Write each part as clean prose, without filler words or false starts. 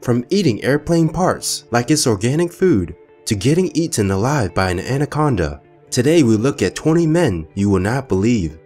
From eating airplane parts like it's organic food, to getting eaten alive by an anaconda. Today we look at 20 men you will not believe.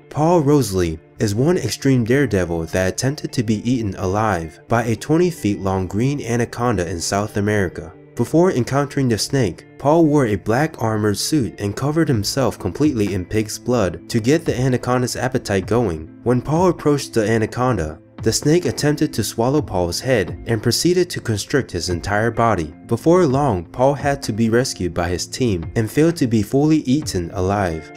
Paul Rosalie is one extreme daredevil that attempted to be eaten alive by a 20 feet long green anaconda in South America. Before encountering the snake, Paul wore a black armored suit and covered himself completely in pig's blood to get the anaconda's appetite going. When Paul approached the anaconda, the snake attempted to swallow Paul's head and proceeded to constrict his entire body. Before long, Paul had to be rescued by his team and failed to be fully eaten alive.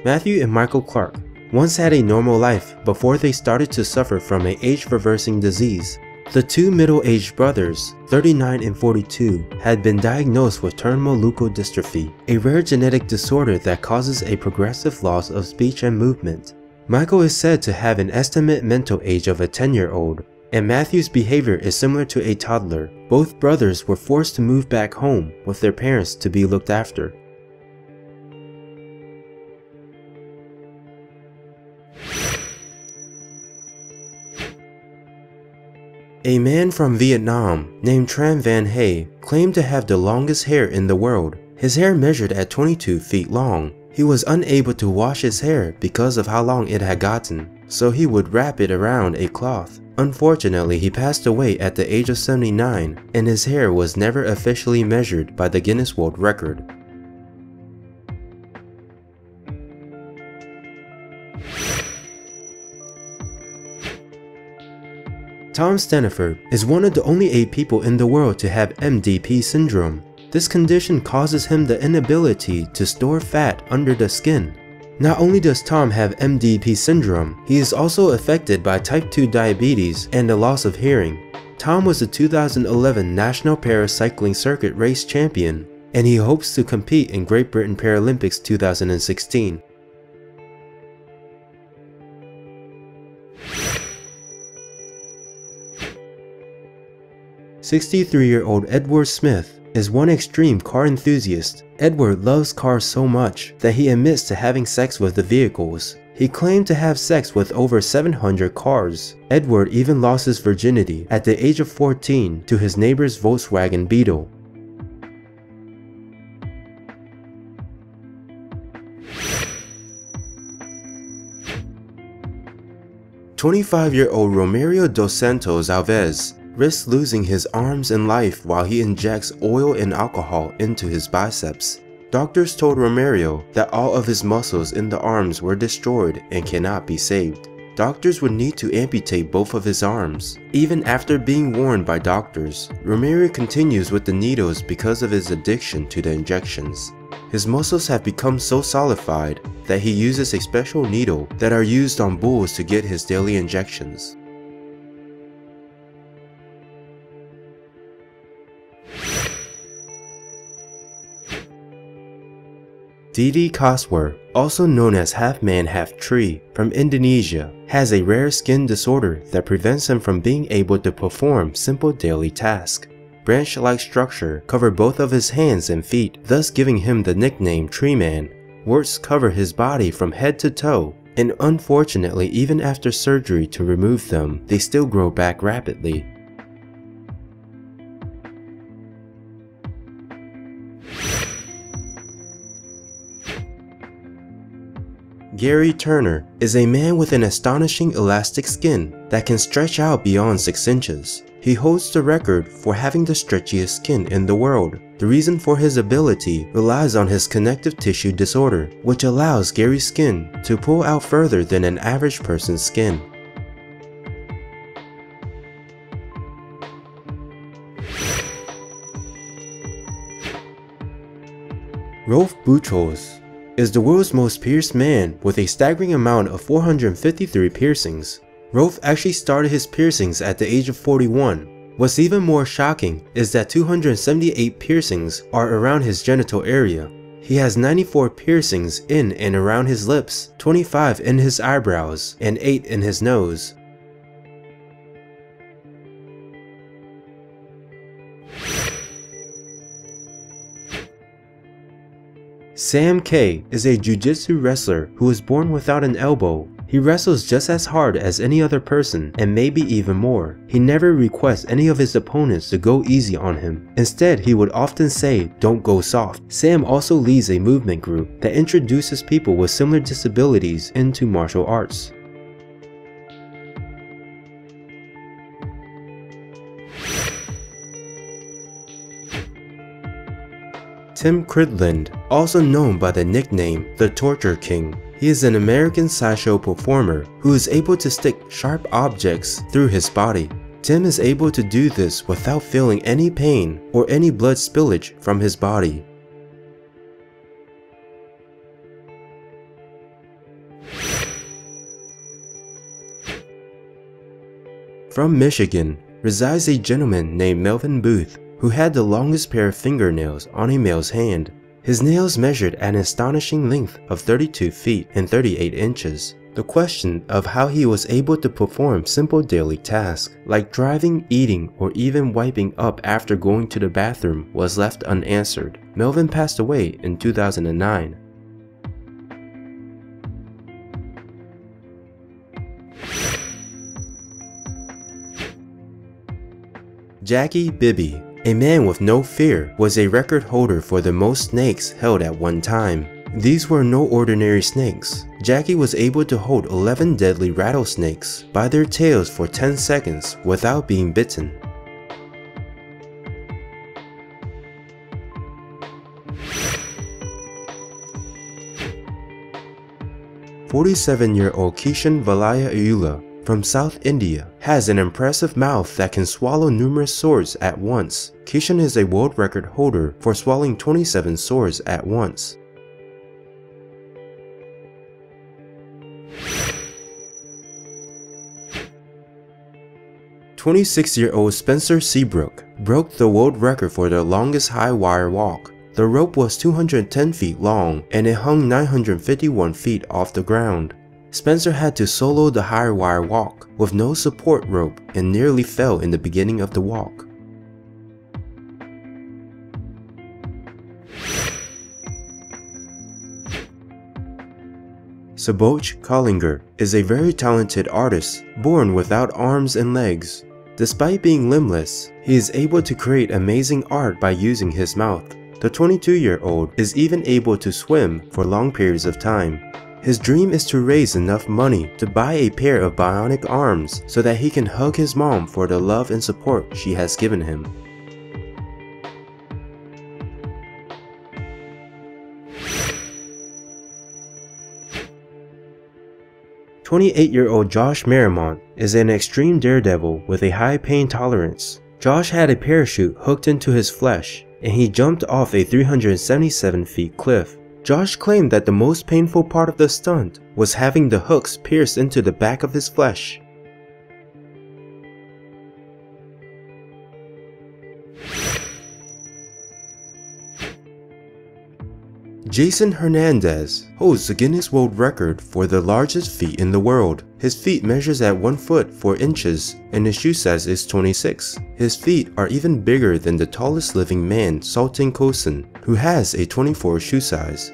Matthew and Michael Clark once had a normal life before they started to suffer from an age-reversing disease. The two middle-aged brothers, 39 and 42, had been diagnosed with terminal leukodystrophy, a rare genetic disorder that causes a progressive loss of speech and movement. Michael is said to have an estimate mental age of a 10-year-old, and Matthew's behavior is similar to a toddler. Both brothers were forced to move back home with their parents to be looked after. A man from Vietnam named Tran Van Hay claimed to have the longest hair in the world. His hair measured at 22 feet long. He was unable to wash his hair because of how long it had gotten, so he would wrap it around a cloth. Unfortunately, he passed away at the age of 79, and his hair was never officially measured by the Guinness World Record. Tom Staniford is one of the only 8 people in the world to have MDP syndrome. This condition causes him the inability to store fat under the skin. Not only does Tom have MDP syndrome, he is also affected by type 2 diabetes and the loss of hearing. Tom was the 2011 National Paracycling Circuit race champion, and he hopes to compete in Great Britain Paralympics 2016. 63-year-old Edward Smith is one extreme car enthusiast. Edward loves cars so much that he admits to having sex with the vehicles. He claimed to have sex with over 700 cars. Edward even lost his virginity at the age of 14 to his neighbor's Volkswagen Beetle. "25-year-old Romario dos Santos Alves risks losing his arms and life while he injects oil and alcohol into his biceps. Doctors told Romario that all of his muscles in the arms were destroyed and cannot be saved. Doctors would need to amputate both of his arms. Even after being warned by doctors, Romario continues with the needles because of his addiction to the injections. His muscles have become so solidified that he uses a special needle that are used on bulls to get his daily injections. Didi Koswar, also known as half-man half-tree, from Indonesia, has a rare skin disorder that prevents him from being able to perform simple daily tasks. Branch-like structure cover both of his hands and feet, thus giving him the nickname Tree Man. Warts cover his body from head to toe, and unfortunately even after surgery to remove them, they still grow back rapidly. Gary Turner is a man with an astonishing elastic skin that can stretch out beyond 6 inches. He holds the record for having the stretchiest skin in the world. The reason for his ability relies on his connective tissue disorder, which allows Gary's skin to pull out further than an average person's skin. Rolf Buchholz is the world's most pierced man with a staggering amount of 453 piercings. Rolf actually started his piercings at the age of 41. What's even more shocking is that 278 piercings are around his genital area. He has 94 piercings in and around his lips, 25 in his eyebrows, and 8 in his nose. Sam K is a jiu-jitsu wrestler who was born without an elbow. He wrestles just as hard as any other person, and maybe even more. He never requests any of his opponents to go easy on him. Instead, he would often say, "Don't go soft." Sam also leads a movement group that introduces people with similar disabilities into martial arts. Tim Cridland, also known by the nickname The Torture King. He is an American sideshow performer who is able to stick sharp objects through his body. Tim is able to do this without feeling any pain or any blood spillage from his body. From Michigan resides a gentleman named Melvin Booth, who had the longest pair of fingernails on a male's hand. His nails measured an astonishing length of 32 feet and 38 inches. The question of how he was able to perform simple daily tasks like driving, eating, or even wiping up after going to the bathroom was left unanswered. Melvin passed away in 2009. Jackie Bibby, a man with no fear, was a record holder for the most snakes held at one time. These were no ordinary snakes. Jackie was able to hold 11 deadly rattlesnakes by their tails for 10 seconds without being bitten. "47-year-old Kishan Valaya Ayula from South India has an impressive mouth that can swallow numerous swords at once. Kishan is a world record holder for swallowing 27 swords at once. "26-year-old Spencer Seabrook broke the world record for the longest high wire walk. The rope was 210 feet long and it hung 951 feet off the ground. Spencer had to solo the high wire walk with no support rope and nearly fell in the beginning of the walk. Subodh Kallinger is a very talented artist born without arms and legs. Despite being limbless, he is able to create amazing art by using his mouth. The 22-year-old is even able to swim for long periods of time. His dream is to raise enough money to buy a pair of bionic arms so that he can hug his mom for the love and support she has given him. 28-year-old Josh Marymount is an extreme daredevil with a high pain tolerance. Josh had a parachute hooked into his flesh, and he jumped off a 377 feet cliff. Josh claimed that the most painful part of the stunt was having the hooks pierced into the back of his flesh. Jason Hernandez holds the Guinness World Record for the largest feet in the world. His feet measures at 1 foot 4 inches and his shoe size is 26. His feet are even bigger than the tallest living man, Sultan Kosin, who has a 24 shoe size.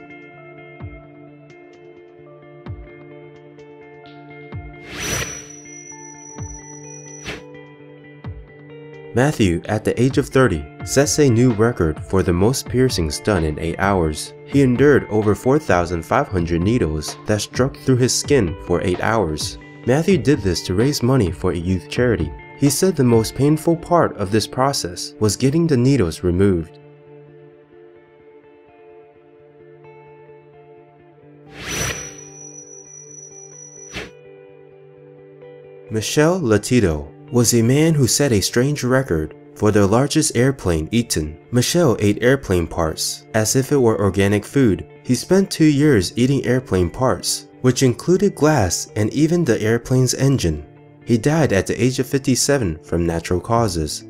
Matthew, at the age of 30, sets a new record for the most piercings done in 8 hours. He endured over 4,500 needles that struck through his skin for 8 hours. Matthew did this to raise money for a youth charity. He said the most painful part of this process was getting the needles removed. Michel Latido was a man who set a strange record for the largest airplane eaten. Michel ate airplane parts as if it were organic food. He spent 2 years eating airplane parts, which included glass and even the airplane's engine. He died at the age of 57 from natural causes.